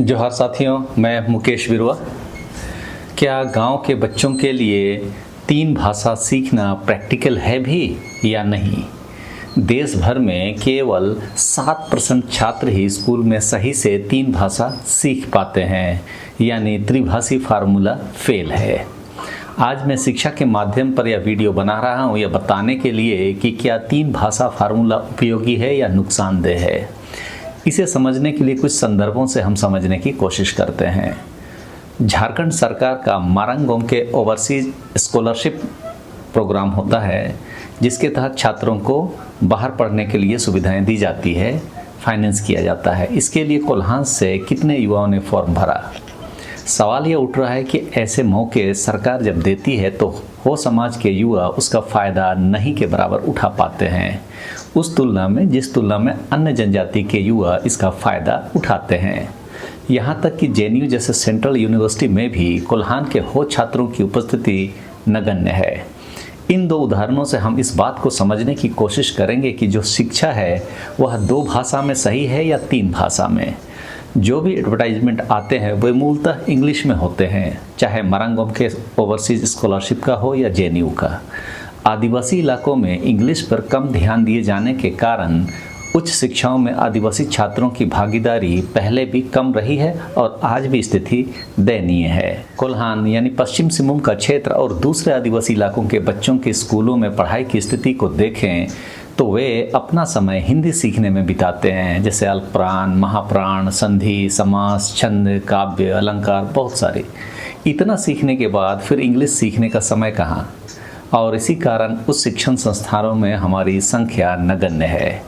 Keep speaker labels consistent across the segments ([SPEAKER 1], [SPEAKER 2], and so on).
[SPEAKER 1] जोहार साथियों, मैं मुकेश बिरुआ। क्या गांव के बच्चों के लिए 3 भाषा सीखना प्रैक्टिकल है भी या नहीं? देश भर में केवल 7% छात्र ही स्कूल में सही से 3 भाषा सीख पाते हैं, यानी त्रिभाषी फार्मूला फेल है। आज मैं शिक्षा के माध्यम पर यह वीडियो बना रहा हूँ यह बताने के लिए कि क्या 3 भाषा फार्मूला उपयोगी है या नुकसानदेह है। इसे समझने के लिए कुछ संदर्भों से हम समझने की कोशिश करते हैं। झारखंड सरकार का मारंगोम के ओवरसीज स्कॉलरशिप प्रोग्राम होता है, जिसके तहत छात्रों को बाहर पढ़ने के लिए सुविधाएं दी जाती है, फाइनेंस किया जाता है। इसके लिए कोल्हान से कितने युवाओं ने फॉर्म भरा? सवाल ये उठ रहा है कि ऐसे मौके सरकार जब देती है तो हो समाज के युवा उसका फ़ायदा नहीं के बराबर उठा पाते हैं, उस तुलना में जिस तुलना में अन्य जनजाति के युवा इसका फ़ायदा उठाते हैं। यहाँ तक कि जेएनयू जैसे सेंट्रल यूनिवर्सिटी में भी कोल्हान के हो छात्रों की उपस्थिति नगण्य है। इन 2 उदाहरणों से हम इस बात को समझने की कोशिश करेंगे कि जो शिक्षा है वह 2 भाषा में सही है या 3 भाषा में। जो भी एडवर्टाइजमेंट आते हैं वे मूलतः इंग्लिश में होते हैं, चाहे मारंगोम के ओवरसीज स्कॉलरशिप का हो या जेएनयू का। आदिवासी इलाकों में इंग्लिश पर कम ध्यान दिए जाने के कारण उच्च शिक्षाओं में आदिवासी छात्रों की भागीदारी पहले भी कम रही है और आज भी स्थिति दयनीय है। कोल्हान यानी पश्चिम सिंहभूम का क्षेत्र और दूसरे आदिवासी इलाकों के बच्चों के स्कूलों में पढ़ाई की स्थिति को देखें तो वे अपना समय हिंदी सीखने में बिताते हैं, जैसे अल्पप्राण, महाप्राण, संधि, समास, छंद, काव्य, अलंकार, बहुत सारे। इतना सीखने के बाद फिर इंग्लिश सीखने का समय कहाँ? और इसी कारण उस शिक्षण संस्थानों में हमारी संख्या नगण्य है।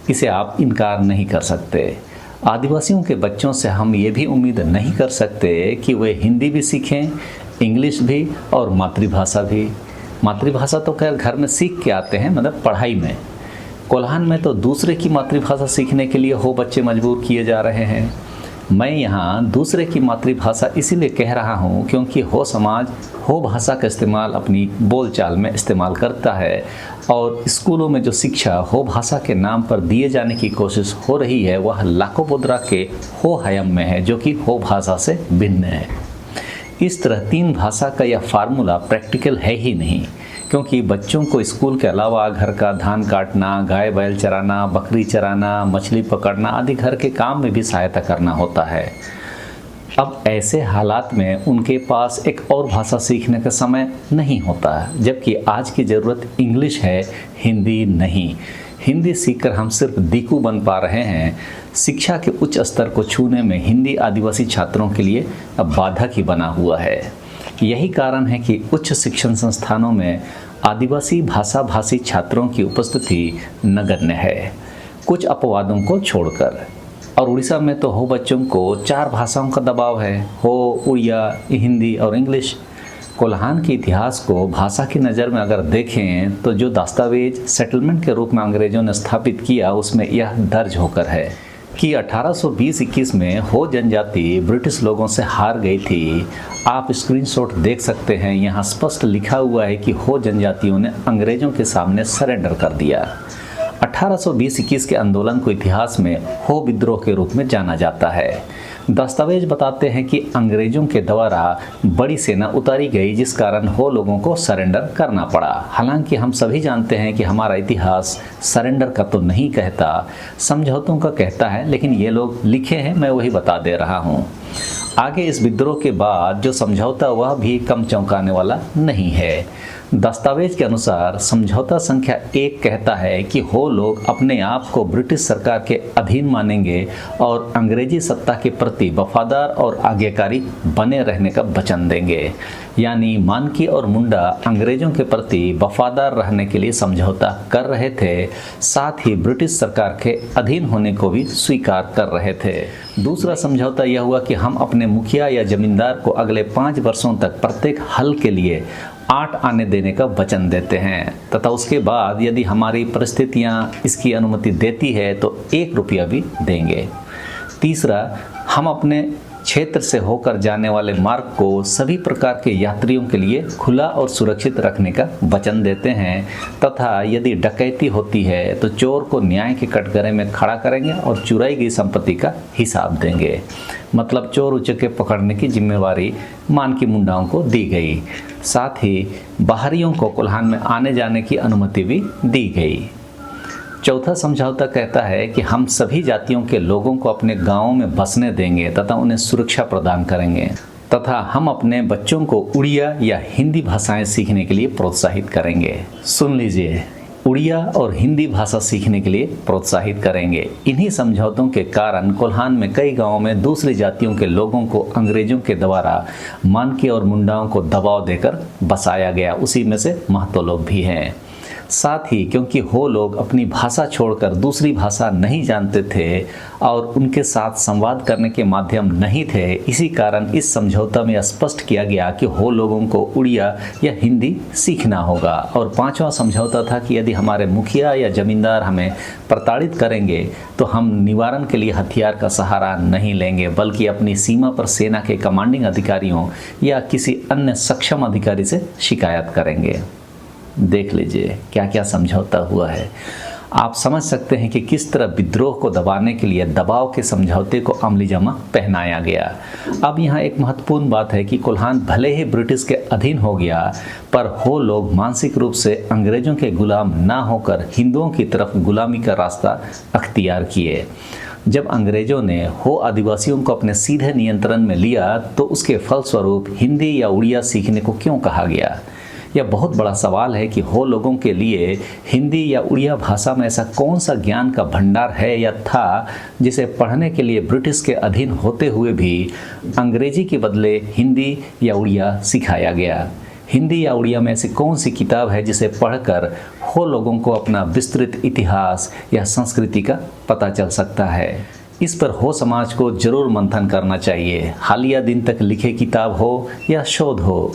[SPEAKER 1] इसे आप इनकार नहीं कर सकते। आदिवासियों के बच्चों से हम ये भी उम्मीद नहीं कर सकते कि वे हिंदी भी सीखें, इंग्लिश भी और मातृभाषा भी। मातृभाषा तो खैर घर में सीख के आते हैं, मतलब पढ़ाई में। कोल्हान में तो दूसरे की मातृभाषा सीखने के लिए हो बच्चे मजबूर किए जा रहे हैं। मैं यहाँ दूसरे की मातृभाषा इसीलिए कह रहा हूँ क्योंकि हो समाज हो भाषा का इस्तेमाल अपनी बोलचाल में इस्तेमाल करता है और स्कूलों में जो शिक्षा हो भाषा के नाम पर दिए जाने की कोशिश हो रही है वह लाकोपुद्रा के हो हयम में है, जो कि हो भाषा से भिन्न है। इस तरह 3 भाषा का यह फार्मूला प्रैक्टिकल है ही नहीं, क्योंकि बच्चों को स्कूल के अलावा घर का धान काटना, गाय बैल चराना, बकरी चराना, मछली पकड़ना आदि घर के काम में भी सहायता करना होता है। अब ऐसे हालात में उनके पास एक और भाषा सीखने का समय नहीं होता, जबकि आज की ज़रूरत इंग्लिश है, हिंदी नहीं। हिंदी सीखकर हम सिर्फ दीकू बन पा रहे हैं। शिक्षा के उच्च स्तर को छूने में हिंदी आदिवासी छात्रों के लिए अब बाधक ही बना हुआ है। यही कारण है कि उच्च शिक्षण संस्थानों में आदिवासी भाषा भाषी छात्रों की उपस्थिति नगण्य है, कुछ अपवादों को छोड़कर। और उड़ीसा में तो हो बच्चों को 4 भाषाओं का दबाव है, हो, उड़िया, हिंदी और इंग्लिश। कोल्हान के इतिहास को भाषा की नज़र में अगर देखें तो जो दस्तावेज सेटलमेंट के रूप में अंग्रेज़ों ने स्थापित किया उसमें यह दर्ज होकर है कि 1820-21 में हो जनजाति ब्रिटिश लोगों से हार गई थी। आप स्क्रीनशॉट देख सकते हैं, यहाँ स्पष्ट लिखा हुआ है कि हो जनजातियों ने अंग्रेज़ों के सामने सरेंडर कर दिया। 1820-21 के आंदोलन को इतिहास में हो विद्रोह के रूप में जाना जाता है। दस्तावेज बताते हैं कि अंग्रेजों के द्वारा बड़ी सेना उतारी गई, जिस कारण हो लोगों को सरेंडर करना पड़ा। हालांकि हम सभी जानते हैं कि हमारा इतिहास सरेंडर का तो नहीं कहता, समझौतों का कहता है, लेकिन ये लोग लिखे हैं, मैं वही बता दे रहा हूँ। आगे इस विद्रोह के बाद जो समझौता वह भी कम चौंकाने वाला नहीं है। दस्तावेज के अनुसार समझौता संख्या 1 कहता है कि हो लोग अपने आप को ब्रिटिश सरकार के अधीन मानेंगे और अंग्रेजी सत्ता के प्रति वफादार और आज्ञाकारी बने रहने का वचन देंगे। यानी मानकी और मुंडा अंग्रेजों के प्रति वफादार रहने के लिए समझौता कर रहे थे, साथ ही ब्रिटिश सरकार के अधीन होने को भी स्वीकार कर रहे थे। दूसरा समझौता यह हुआ कि हम अपने मुखिया या जमींदार को अगले 5 वर्षों तक प्रत्येक हल के लिए 8 आने देने का वचन देते हैं, तथा उसके बाद यदि हमारी परिस्थितियां इसकी अनुमति देती है तो 1 रुपया भी देंगे। तीसरा, हम अपने क्षेत्र से होकर जाने वाले मार्ग को सभी प्रकार के यात्रियों के लिए खुला और सुरक्षित रखने का वचन देते हैं तथा यदि डकैती होती है तो चोर को न्याय के कटघरे में खड़ा करेंगे और चुराई गई संपत्ति का हिसाब देंगे। मतलब चोर उचक्के पकड़ने की जिम्मेवारी मान की मुंडाओं को दी गई। साथ ही बाहरियों को कोल्हान में आने जाने की अनुमति भी दी गई। चौथा समझौता कहता है कि हम सभी जातियों के लोगों को अपने गांवों में बसने देंगे तथा उन्हें सुरक्षा प्रदान करेंगे तथा हम अपने बच्चों को उड़िया या हिंदी भाषाएं सीखने के लिए प्रोत्साहित करेंगे। सुन लीजिए, उड़िया और हिंदी भाषा सीखने के लिए प्रोत्साहित करेंगे। इन्हीं समझौतों के कारण कोल्हान में कई गांवों में दूसरी जातियों के लोगों को अंग्रेजों के द्वारा मानकी और मुंडाओं को दबाव देकर बसाया गया। उसी में से महतो लोग भी हैं। साथ ही क्योंकि हो लोग अपनी भाषा छोड़कर दूसरी भाषा नहीं जानते थे और उनके साथ संवाद करने के माध्यम नहीं थे, इसी कारण इस समझौता में स्पष्ट किया गया कि हो लोगों को उड़िया या हिंदी सीखना होगा। और पांचवा समझौता था कि यदि हमारे मुखिया या जमींदार हमें प्रताड़ित करेंगे तो हम निवारण के लिए हथियार का सहारा नहीं लेंगे, बल्कि अपनी सीमा पर सेना के कमांडिंग अधिकारियों या किसी अन्य सक्षम अधिकारी से शिकायत करेंगे। देख लीजिए क्या क्या समझौता हुआ है। आप समझ सकते हैं कि किस तरह विद्रोह को दबाने के लिए दबाव के समझौते को अमलीजामा पहनाया गया। अब यहाँ एक महत्वपूर्ण बात है कि कोल्हान भले ही ब्रिटिश के अधीन हो गया, पर हो लोग मानसिक रूप से अंग्रेजों के गुलाम ना होकर हिंदुओं की तरफ गुलामी का रास्ता अख्तियार किए। जब अंग्रेजों ने हो आदिवासियों को अपने सीधे नियंत्रण में लिया तो उसके फलस्वरूप हिंदी या उड़िया सीखने को क्यों कहा गया? यह बहुत बड़ा सवाल है कि हो लोगों के लिए हिंदी या उड़िया भाषा में ऐसा कौन सा ज्ञान का भंडार है या था जिसे पढ़ने के लिए ब्रिटिश के अधीन होते हुए भी अंग्रेजी के बदले हिंदी या उड़िया सिखाया गया। हिंदी या उड़िया में ऐसी कौन सी किताब है जिसे पढ़कर हो लोगों को अपना विस्तृत इतिहास या संस्कृति का पता चल सकता है? इस पर हो समाज को जरूर मंथन करना चाहिए। हालिया दिन तक लिखे किताब हो या शोध हो,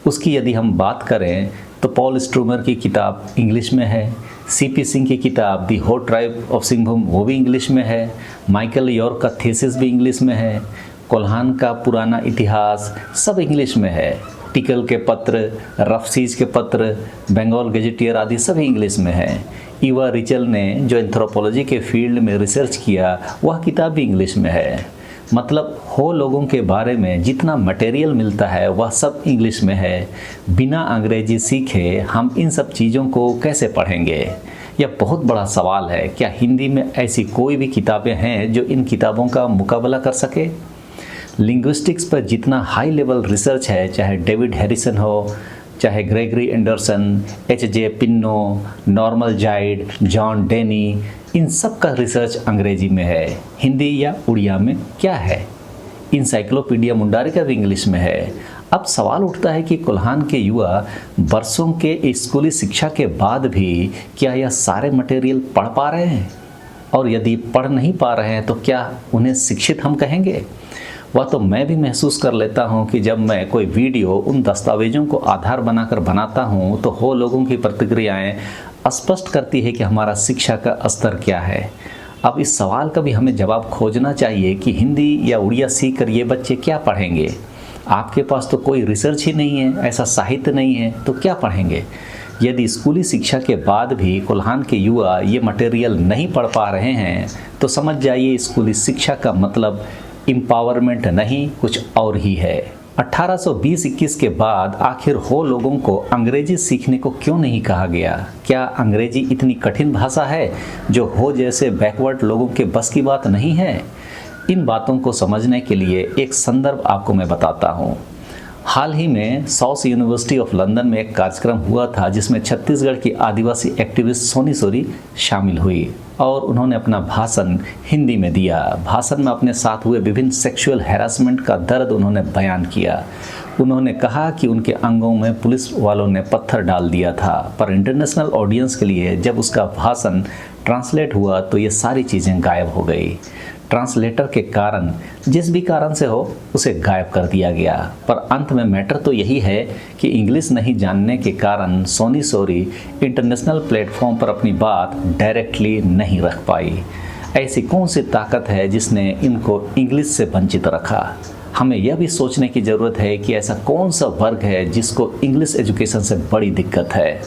[SPEAKER 1] उसकी यदि हम बात करें तो पॉल स्ट्रूमर की किताब इंग्लिश में है, सीपी सिंह की किताब दी हो ट्राइब ऑफ सिंहभूम वो भी इंग्लिश में है, माइकल यॉर्क का थीसिस भी इंग्लिश में है, कोल्हान का पुराना इतिहास सब इंग्लिश में है, टिकल के पत्र, रफसीज के पत्र, बंगाल गजेटियर आदि सभी इंग्लिश में है। ईवा रिचल ने जो एंथ्रोपोलॉजी के फील्ड में रिसर्च किया वह किताब भी इंग्लिश में है। मतलब हो लोगों के बारे में जितना मटेरियल मिलता है वह सब इंग्लिश में है। बिना अंग्रेजी सीखे हम इन सब चीज़ों को कैसे पढ़ेंगे? यह बहुत बड़ा सवाल है। क्या हिंदी में ऐसी कोई भी किताबें हैं जो इन किताबों का मुकाबला कर सके? लिंग्विस्टिक्स पर जितना हाई लेवल रिसर्च है, चाहे डेविड हैरिसन हो, चाहे ग्रेगरी एंडरसन, एच.जे. पिन्नो, नॉर्मल जाइड, जॉन डेनी, इन सब का रिसर्च अंग्रेजी में है। हिंदी या उड़िया में क्या है? इंसाइक्लोपीडिया मुंडारिका भी इंग्लिश में है। अब सवाल उठता है कि कोल्हान के युवा बरसों के स्कूली शिक्षा के बाद भी क्या यह सारे मटेरियल पढ़ पा रहे हैं? और यदि पढ़ नहीं पा रहे हैं तो क्या उन्हें शिक्षित हम कहेंगे? वह तो मैं भी महसूस कर लेता हूँ कि जब मैं कोई वीडियो उन दस्तावेजों को आधार बनाकर बनाता हूँ तो हो लोगों की प्रतिक्रियाएं स्पष्ट करती है कि हमारा शिक्षा का स्तर क्या है। अब इस सवाल का भी हमें जवाब खोजना चाहिए कि हिंदी या उड़िया सीख कर ये बच्चे क्या पढ़ेंगे। आपके पास तो कोई रिसर्च ही नहीं है, ऐसा साहित्य नहीं है, तो क्या पढ़ेंगे? यदि स्कूली शिक्षा के बाद भी कोल्हान के युवा ये मटेरियल नहीं पढ़ पा रहे हैं तो समझ जाइए स्कूली शिक्षा का मतलब एम्पावरमेंट नहीं कुछ और ही है। 1820-21 के बाद आखिर हो लोगों को अंग्रेजी सीखने को क्यों नहीं कहा गया? क्या अंग्रेजी इतनी कठिन भाषा है जो हो जैसे बैकवर्ड लोगों के बस की बात नहीं है? इन बातों को समझने के लिए एक संदर्भ आपको मैं बताता हूँ। हाल ही में साउथ यूनिवर्सिटी ऑफ लंदन में एक कार्यक्रम हुआ था जिसमें छत्तीसगढ़ की आदिवासी एक्टिविस्ट सोनी सोरी शामिल हुई और उन्होंने अपना भाषण हिंदी में दिया। भाषण में अपने साथ हुए विभिन्न सेक्सुअल हैरासमेंट का दर्द उन्होंने बयान किया। उन्होंने कहा कि उनके अंगों में पुलिस वालों ने पत्थर डाल दिया था, पर इंटरनेशनल ऑडियंस के लिए जब उसका भाषण ट्रांसलेट हुआ तो ये सारी चीज़ें गायब हो गई। ट्रांसलेटर के कारण जिस भी कारण से हो उसे गायब कर दिया गया। पर अंत में मैटर तो यही है कि इंग्लिश नहीं जानने के कारण सोनी सोरी इंटरनेशनल प्लेटफॉर्म पर अपनी बात डायरेक्टली नहीं रख पाई। ऐसी कौन सी ताकत है जिसने इनको इंग्लिश से वंचित रखा? हमें यह भी सोचने की ज़रूरत है कि ऐसा कौन सा वर्ग है जिसको इंग्लिश एजुकेशन से बड़ी दिक्कत है।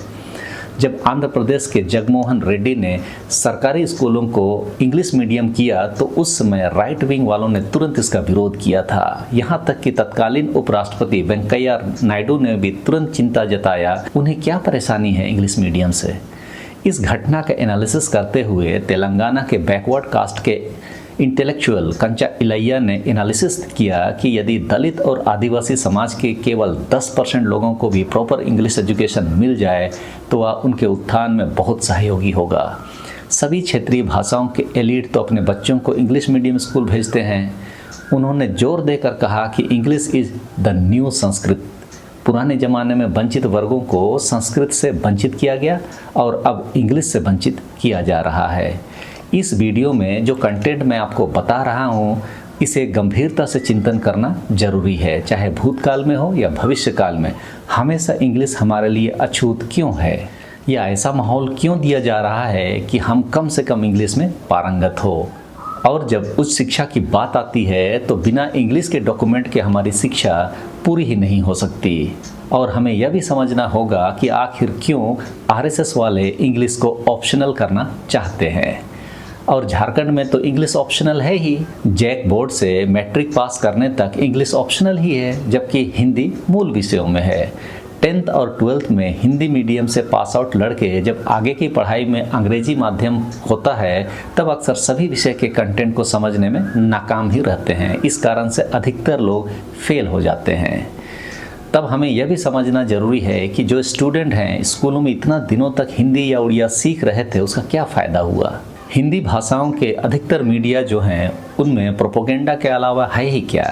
[SPEAKER 1] जब आंध्र प्रदेश के जगमोहन रेड्डी ने सरकारी स्कूलों को इंग्लिश मीडियम किया तो उस समय राइट विंग वालों ने तुरंत इसका विरोध किया था। यहाँ तक कि तत्कालीन उपराष्ट्रपति वेंकैया नायडू ने भी तुरंत चिंता जताया उन्हें क्या परेशानी है इंग्लिश मीडियम से। इस घटना का एनालिसिस करते हुए तेलंगाना के बैकवर्ड कास्ट के इंटेलेक्चुअल कंचा इलैया ने एनालिसिस किया कि यदि दलित और आदिवासी समाज के केवल 10% लोगों को भी प्रॉपर इंग्लिश एजुकेशन मिल जाए तो वह उनके उत्थान में बहुत सहयोगी होगा। सभी क्षेत्रीय भाषाओं के एलीट तो अपने बच्चों को इंग्लिश मीडियम स्कूल भेजते हैं। उन्होंने जोर देकर कहा कि English is the new Sanskrit. पुराने ज़माने में वंचित वर्गों को संस्कृत से वंचित किया गया और अब इंग्लिश से वंचित किया जा रहा है। इस वीडियो में जो कंटेंट मैं आपको बता रहा हूँ इसे गंभीरता से चिंतन करना जरूरी है, चाहे भूतकाल में हो या भविष्यकाल में। हमेशा इंग्लिश हमारे लिए अछूत क्यों है, या ऐसा माहौल क्यों दिया जा रहा है कि हम कम से कम इंग्लिश में पारंगत हो। और जब उच्च शिक्षा की बात आती है तो बिना इंग्लिश के डॉक्यूमेंट के हमारी शिक्षा पूरी ही नहीं हो सकती। और हमें यह भी समझना होगा कि आखिर क्यों आरएसएस वाले इंग्लिश को ऑप्शनल करना चाहते हैं। और झारखंड में तो इंग्लिश ऑप्शनल है ही, जैक बोर्ड से मैट्रिक पास करने तक इंग्लिश ऑप्शनल ही है, जबकि हिंदी मूल विषयों में है। 10th और 12th में हिंदी मीडियम से पास आउट लड़के जब आगे की पढ़ाई में अंग्रेजी माध्यम होता है तब अक्सर सभी विषय के कंटेंट को समझने में नाकाम ही रहते हैं। इस कारण से अधिकतर लोग फेल हो जाते हैं। तब हमें यह भी समझना ज़रूरी है कि जो स्टूडेंट हैं स्कूलों में इतना दिनों तक हिंदी या उड़िया सीख रहे थे उसका क्या फ़ायदा हुआ। हिंदी भाषाओं के अधिकतर मीडिया जो हैं उनमें प्रोपोगेंडा के अलावा है ही क्या,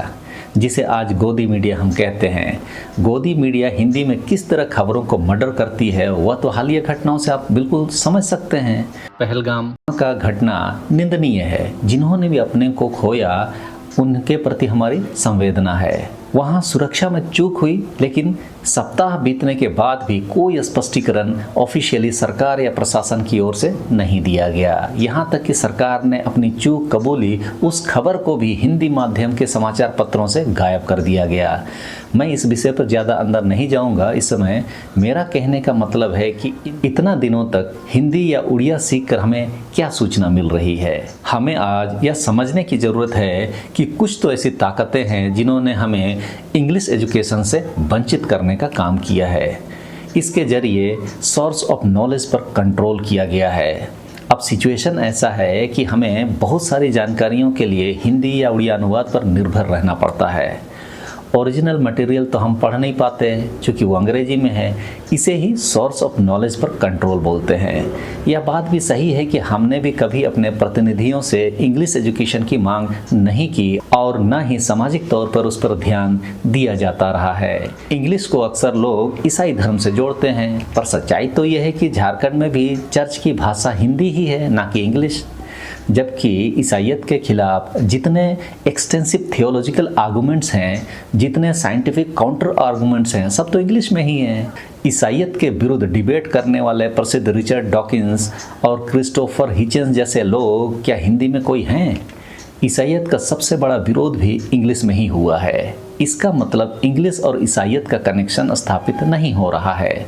[SPEAKER 1] जिसे आज गोदी मीडिया हम कहते हैं। गोदी मीडिया हिंदी में किस तरह खबरों को मर्डर करती है वह तो हालिया घटनाओं से आप बिल्कुल समझ सकते हैं। पहलगाम का घटना निंदनीय है। जिन्होंने भी अपने को खोया उनके प्रति हमारी संवेदना है। वहाँ सुरक्षा में चूक हुई, लेकिन सप्ताह बीतने के बाद भी कोई स्पष्टीकरण ऑफिशियली सरकार या प्रशासन की ओर से नहीं दिया गया। यहाँ तक कि सरकार ने अपनी चूक कबूली, उस खबर को भी हिंदी माध्यम के समाचार पत्रों से गायब कर दिया गया। मैं इस विषय पर ज़्यादा अंदर नहीं जाऊँगा इस समय। मेरा कहने का मतलब है कि इतना दिनों तक हिंदी या उड़िया सीखकर हमें क्या सूचना मिल रही है। हमें आज यह समझने की ज़रूरत है कि कुछ तो ऐसी ताकतें हैं जिन्होंने हमें इंग्लिश एजुकेशन से वंचित करने का काम किया है। इसके जरिए सोर्स ऑफ नॉलेज पर कंट्रोल किया गया है। अब सिचुएशन ऐसा है कि हमें बहुत सारी जानकारियों के लिए हिंदी या उड़िया अनुवाद पर निर्भर रहना पड़ता है। ओरिजिनल मटेरियल तो हम पढ़ नहीं पाते क्योंकि वो अंग्रेजी में है। इसे ही सोर्स ऑफ नॉलेज पर कंट्रोल बोलते हैं। यह बात भी सही है कि हमने भी कभी अपने प्रतिनिधियों से इंग्लिश एजुकेशन की मांग नहीं की और न ही सामाजिक तौर पर उस पर ध्यान दिया जाता रहा है। इंग्लिश को अक्सर लोग ईसाई धर्म से जोड़ते हैं, पर सच्चाई तो यह है कि झारखंड में भी चर्च की भाषा हिंदी ही है, ना कि इंग्लिश। जबकि ईसाईयत के खिलाफ जितने एक्सटेंसिव थियोलॉजिकल आर्गूमेंट्स हैं, जितने साइंटिफिक काउंटर आर्गूमेंट्स हैं, सब तो इंग्लिश में ही हैं। ईसाईयत के विरुद्ध डिबेट करने वाले प्रसिद्ध रिचर्ड डॉकिंस और क्रिस्टोफर हिचेंस जैसे लोग क्या हिंदी में कोई हैं? ईसाईयत का सबसे बड़ा विरोध भी इंग्लिश में ही हुआ है। इसका मतलब इंग्लिश और ईसाईयत का कनेक्शन स्थापित नहीं हो रहा है।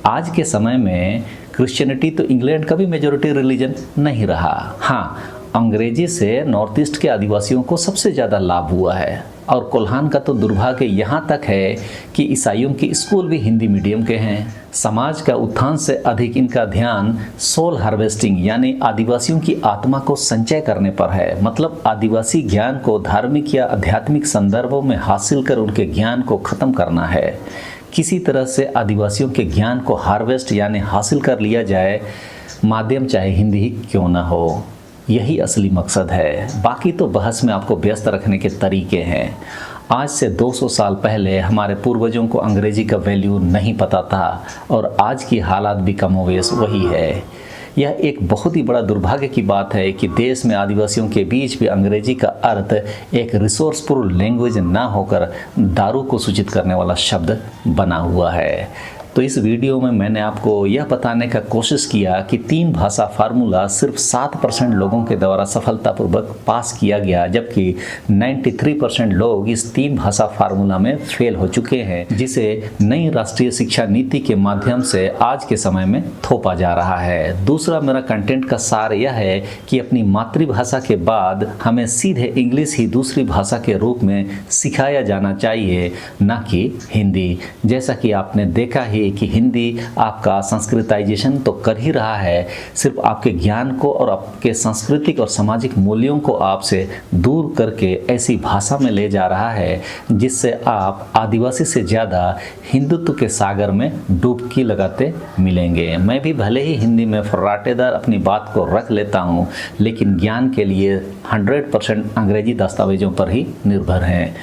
[SPEAKER 1] आज के समय में क्रिश्चियनिटी तो इंग्लैंड का भी मेजॉरिटी रिलीजन नहीं रहा। हाँ, अंग्रेजी से नॉर्थ ईस्ट के आदिवासियों को सबसे ज़्यादा लाभ हुआ है। और कोल्हान का तो दुर्भाग्य यहाँ तक है कि ईसाइयों के स्कूल भी हिंदी मीडियम के हैं। समाज का उत्थान से अधिक इनका ध्यान सोल हार्वेस्टिंग यानी आदिवासियों की आत्मा को संचय करने पर है। मतलब आदिवासी ज्ञान को धार्मिक या आध्यात्मिक संदर्भों में हासिल कर उनके ज्ञान को ख़त्म करना है। किसी तरह से आदिवासियों के ज्ञान को हार्वेस्ट यानी हासिल कर लिया जाए, माध्यम चाहे हिंदी ही क्यों ना हो। यही असली मकसद है। बाकी तो बहस में आपको व्यस्त रखने के तरीके हैं। आज से 200 साल पहले हमारे पूर्वजों को अंग्रेजी का वैल्यू नहीं पता था और आज की हालात भी कमोवेश वही है। यह एक बहुत ही बड़ा दुर्भाग्य की बात है कि देश में आदिवासियों के बीच भी अंग्रेजी का अर्थ एक रिसोर्सफुल लैंग्वेज ना होकर दारू को सूचित करने वाला शब्द बना हुआ है। तो इस वीडियो में मैंने आपको यह बताने का कोशिश किया कि 3 भाषा फार्मूला सिर्फ 7% लोगों के द्वारा सफलतापूर्वक पास किया गया, जबकि 93% लोग इस 3 भाषा फार्मूला में फेल हो चुके हैं, जिसे नई राष्ट्रीय शिक्षा नीति के माध्यम से आज के समय में थोपा जा रहा है। दूसरा, मेरा कंटेंट का सार यह है कि अपनी मातृभाषा के बाद हमें सीधे इंग्लिश ही दूसरी भाषा के रूप में सिखाया जाना चाहिए, न कि हिंदी। जैसा कि आपने देखा ही कि हिंदी आपका संस्कृताइजेशन तो कर ही रहा है, सिर्फ आपके ज्ञान को और आपके सांस्कृतिक और सामाजिक मूल्यों को आपसे दूर करके ऐसी भाषा में ले जा रहा है जिससे आप आदिवासी से ज़्यादा हिंदुत्व के सागर में डुबकी लगाते मिलेंगे। मैं भी भले ही हिंदी में फर्राटेदार अपनी बात को रख लेता हूँ, लेकिन ज्ञान के लिए 100% अंग्रेजी दस्तावेजों पर ही निर्भर हैं।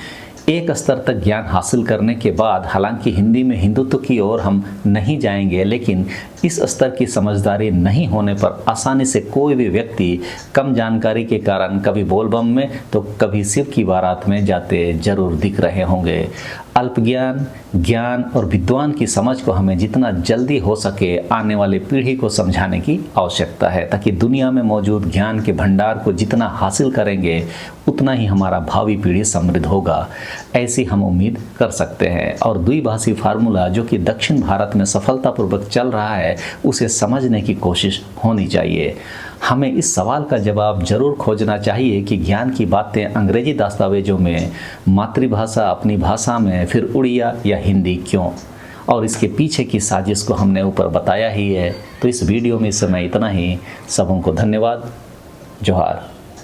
[SPEAKER 1] एक स्तर तक ज्ञान हासिल करने के बाद हालांकि हिंदी में हिंदुत्व की ओर हम नहीं जाएंगे, लेकिन इस स्तर की समझदारी नहीं होने पर आसानी से कोई भी व्यक्ति कम जानकारी के कारण कभी बोलबम में तो कभी शिव की बारात में जाते जरूर दिख रहे होंगे। अल्पज्ञान, ज्ञान और विद्वान की समझ को हमें जितना जल्दी हो सके आने वाली पीढ़ी को समझाने की आवश्यकता है, ताकि दुनिया में मौजूद ज्ञान के भंडार को जितना हासिल करेंगे उतना ही हमारा भावी पीढ़ी समृद्ध होगा, ऐसी हम उम्मीद कर सकते हैं। और द्विभाषी फार्मूला जो कि दक्षिण भारत में सफलतापूर्वक चल रहा है, उसे समझने की कोशिश होनी चाहिए। हमें इस सवाल का जवाब जरूर खोजना चाहिए कि ज्ञान की बातें अंग्रेजी दस्तावेजों में, मातृभाषा अपनी भाषा में, फिर उड़िया या हिंदी क्यों, और इसके पीछे की साजिश को हमने ऊपर बताया ही है। तो इस वीडियो में इस समय इतना ही। सबों को धन्यवाद। जोहार।